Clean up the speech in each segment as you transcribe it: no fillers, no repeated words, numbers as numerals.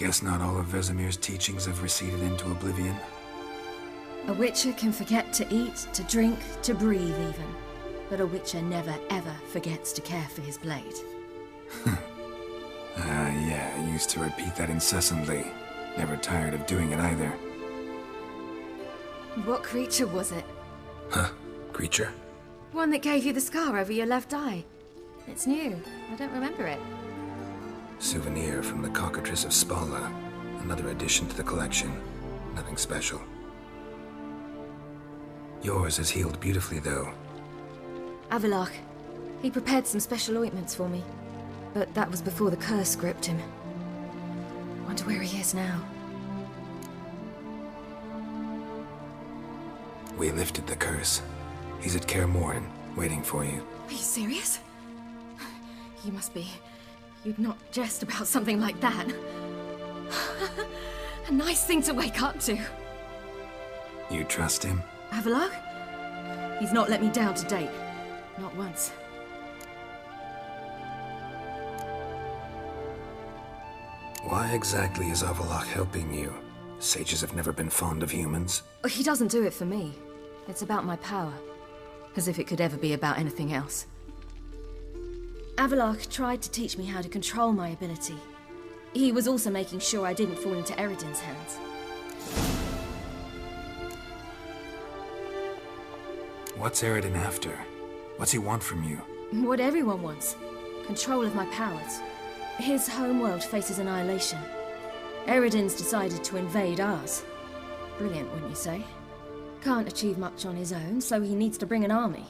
Guess not all of Vesemir's teachings have receded into oblivion. A Witcher can forget to eat, to drink, to breathe even. But a Witcher never ever forgets to care for his blade. Yeah, I used to repeat that incessantly. Never tired of doing it either. What creature was it? Huh? Creature? One that gave you the scar over your left eye. It's new. I don't remember it. Souvenir from the cockatrice of Spala. Another addition to the collection. Nothing special. Yours has healed beautifully, though. Avalok. He prepared some special ointments for me. But that was before the curse gripped him. Wonder where he is now. We lifted the curse. He's at Kaer Morhen, waiting for you. Are you serious? You must be. You'd not jest about something like that. A nice thing to wake up to. You trust him? Avalok? He's not let me down to date. Not once. Why exactly is Avalok helping you? Sages have never been fond of humans. He doesn't do it for me. It's about my power. As if it could ever be about anything else. Avalok tried to teach me how to control my ability. He was also making sure I didn't fall into Eredin's hands. What's Eredin after? What's he want from you? What everyone wants. Control of my powers. His homeworld faces annihilation. Eredin's decided to invade ours. Brilliant, wouldn't you say? Can't achieve much on his own, so he needs to bring an army.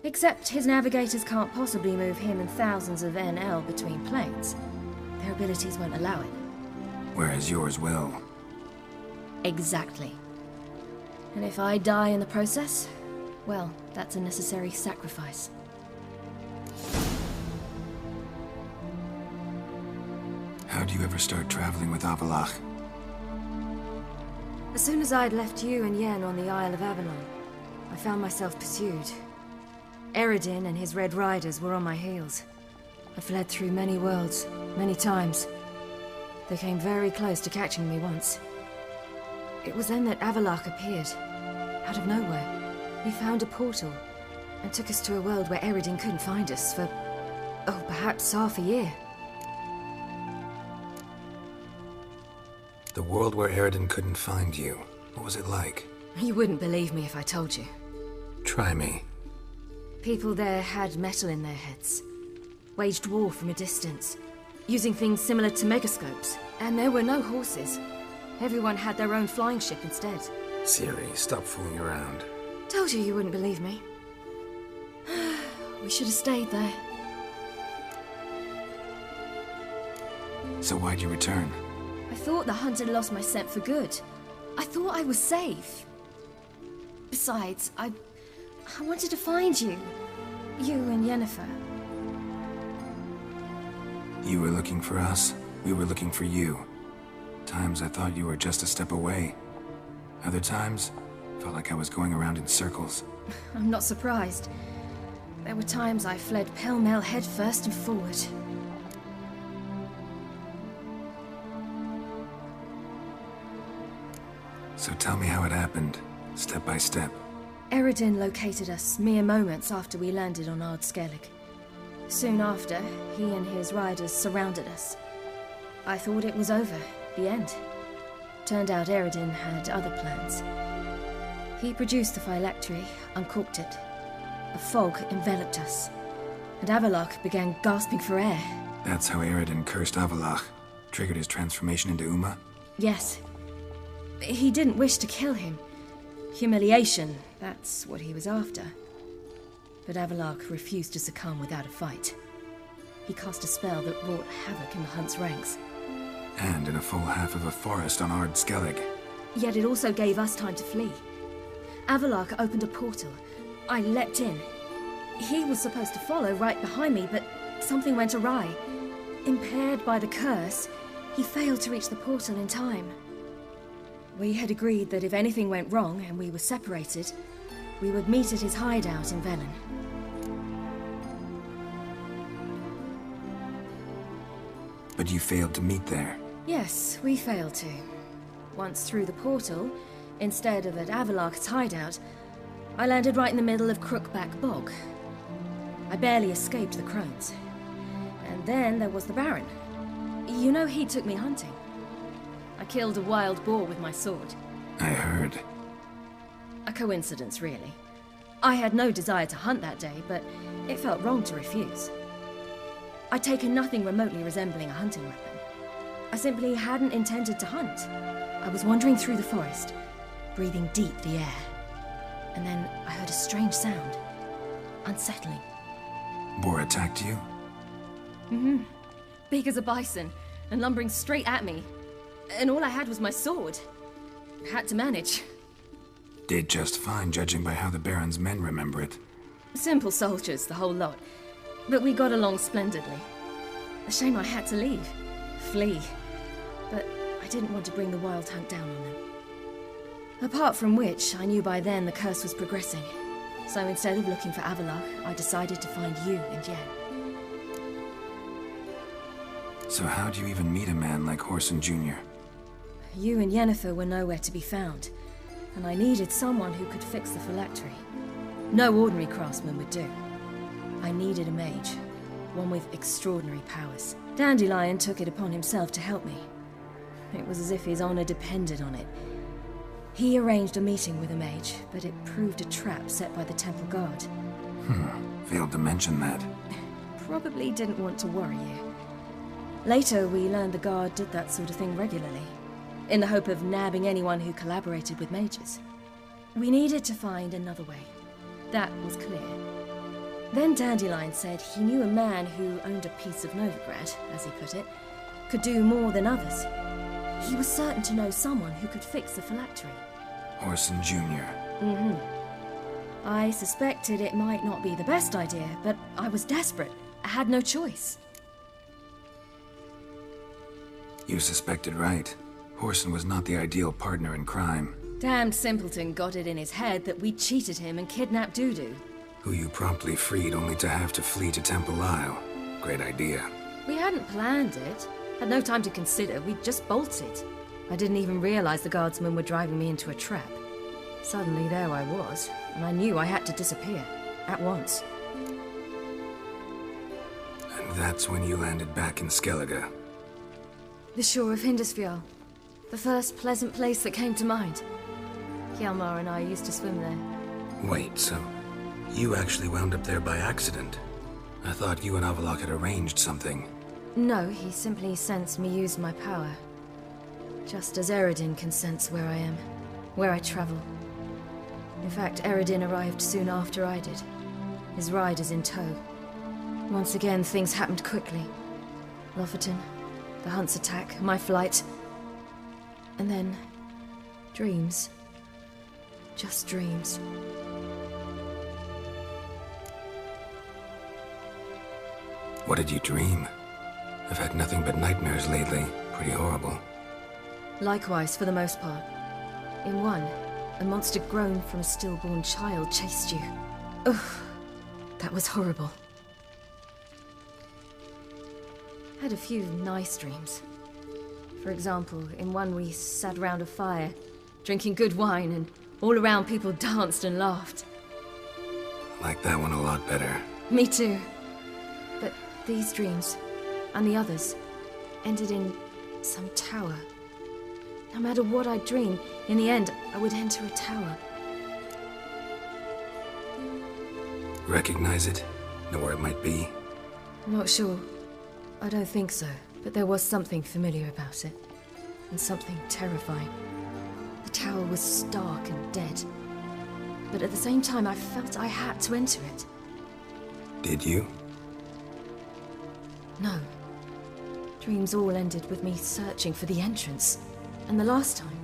Except his navigators can't possibly move him and thousands of NL between planes. Their abilities won't allow it. Whereas yours will. Exactly. And if I die in the process, well, that's a necessary sacrifice. How'd you ever start traveling with Avalok? As soon as I'd left you and Yen on the Isle of Avalon, I found myself pursued. Eredin and his Red Riders were on my heels. I fled through many worlds, many times. They came very close to catching me once. It was then that Avalok appeared, out of nowhere. He found a portal, and took us to a world where Eredin couldn't find us for, oh, perhaps half a year. The world where Eredin couldn't find you. What was it like? You wouldn't believe me if I told you. Try me. People there had metal in their heads. Waged war from a distance, using things similar to megascopes. And there were no horses. Everyone had their own flying ship instead. Ciri, stop fooling around. Told you wouldn't believe me. We should have stayed there. So why'd you return? I thought the hunt had lost my scent for good. I thought I was safe. Besides, I wanted to find you. You and Yennefer. You were looking for us. We were looking for you. Times I thought you were just a step away. Other times, felt like I was going around in circles. I'm not surprised. There were times I fled pell-mell headfirst and forward. So tell me how it happened, step by step. Eredin located us mere moments after we landed on Ard Skellig. Soon after, he and his riders surrounded us. I thought it was over, the end. Turned out Eredin had other plans. He produced the phylactery, uncorked it. A fog enveloped us, and Avalok began gasping for air. That's how Eredin cursed Avalok, triggered his transformation into Uma? Yes. He didn't wish to kill him. Humiliation, that's what he was after. But Avalok refused to succumb without a fight. He cast a spell that wrought havoc in the hunt's ranks. And in a full half of a forest on Ard Skellig. Yet it also gave us time to flee. Avalok opened a portal. I leapt in. He was supposed to follow right behind me, but something went awry. Impaired by the curse, he failed to reach the portal in time. We had agreed that if anything went wrong and we were separated, we would meet at his hideout in Velen. But you failed to meet there. Yes, we failed to. Once through the portal, instead of at Avalok's hideout, I landed right in the middle of Crookback Bog. I barely escaped the crones. And then there was the Baron. You know, he took me hunting. I killed a wild boar with my sword. I heard. A coincidence, really. I had no desire to hunt that day, but it felt wrong to refuse. I'd taken nothing remotely resembling a hunting weapon. I simply hadn't intended to hunt. I was wandering through the forest, breathing deep the air. And then I heard a strange sound. Unsettling. Boar attacked you? Mm-hmm. Big as a bison, and lumbering straight at me. And all I had was my sword. Had to manage. Did just fine, judging by how the Baron's men remember it. Simple soldiers, the whole lot. But we got along splendidly. A shame I had to leave. Flee. But I didn't want to bring the Wild Hunt down on them. Apart from which, I knew by then the curse was progressing. So instead of looking for Avalok, I decided to find you and Yen. So how'd you even meet a man like Whoreson Jr.? You and Yennefer were nowhere to be found, and I needed someone who could fix the phylactery. No ordinary craftsman would do. I needed a mage, one with extraordinary powers. Dandelion took it upon himself to help me. It was as if his honor depended on it. He arranged a meeting with a mage, but it proved a trap set by the temple guard. Failed to mention that. Probably didn't want to worry you. Later, we learned the guard did that sort of thing regularly, in the hope of nabbing anyone who collaborated with mages. We needed to find another way. That was clear. Then Dandelion said he knew a man who owned a piece of Novigrad, as he put it, could do more than others. He was certain to know someone who could fix the phylactery. Whoreson Jr. I suspected it might not be the best idea, but I was desperate. I had no choice. You suspected right. Whoreson was not the ideal partner in crime. Damned simpleton got it in his head that we cheated him and kidnapped Dudu. Who you promptly freed only to have to flee to Temple Isle. Great idea. We hadn't planned it. Had no time to consider, we just bolted. I didn't even realize the guardsmen were driving me into a trap. Suddenly there I was, and I knew I had to disappear. At once. And that's when you landed back in Skellige. The shore of Hindisfjall. The first pleasant place that came to mind. Hjalmar and I used to swim there. Wait, so you actually wound up there by accident? I thought you and Avalok had arranged something. No, he simply sensed me use my power. Just as Eredin can sense where I am, where I travel. In fact, Eredin arrived soon after I did. His riders in tow. Once again, things happened quickly. Lofoten, the Hunt's attack, my flight. And then, dreams. Just dreams. What did you dream? I've had nothing but nightmares lately. Pretty horrible. Likewise, for the most part. In one, a monster grown from a stillborn child chased you. Ugh, that was horrible. Had a few nice dreams. For example, in one we sat around a fire, drinking good wine, and all around people danced and laughed. Like that one a lot better. Me too. But these dreams, and the others, ended in some tower. No matter what I dreamed, in the end, I would enter a tower. Recognize it? Know where it might be? Not sure. I don't think so, but there was something familiar about it. And something terrifying. The tower was stark and dead. But at the same time, I felt I had to enter it. Did you? No. Dreams all ended with me searching for the entrance. And the last time,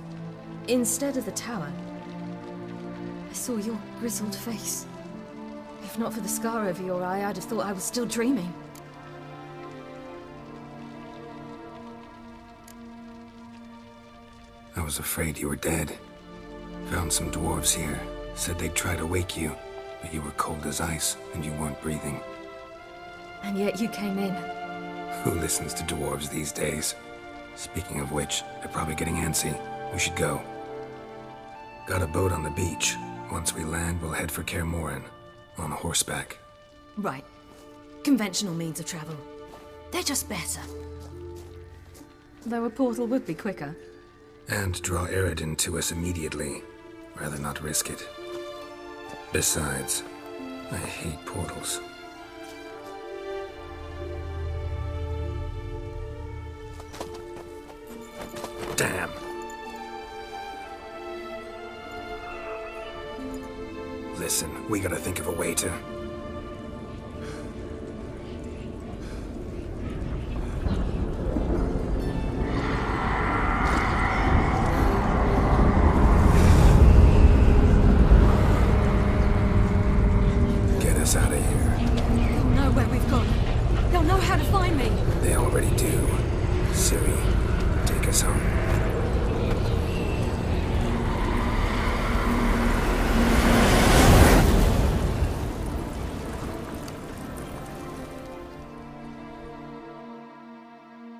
instead of the tower, I saw your grizzled face. If not for the scar over your eye, I'd have thought I was still dreaming. I was afraid you were dead. Found some dwarves here. Said they'd try to wake you, but you were cold as ice, and you weren't breathing. And yet you came in. Who listens to dwarves these days? Speaking of which, they're probably getting antsy. We should go. Got a boat on the beach. Once we land, we'll head for Kaer Morhen. On horseback. Right. Conventional means of travel. They're just better. Though a portal would be quicker. And draw Eredin to us immediately. Rather not risk it. Besides, I hate portals. Damn. Listen, we gotta think of a way to... Get us out of here. They'll know where we've gone. They'll know how to find me. They already do. Ciri, take us home.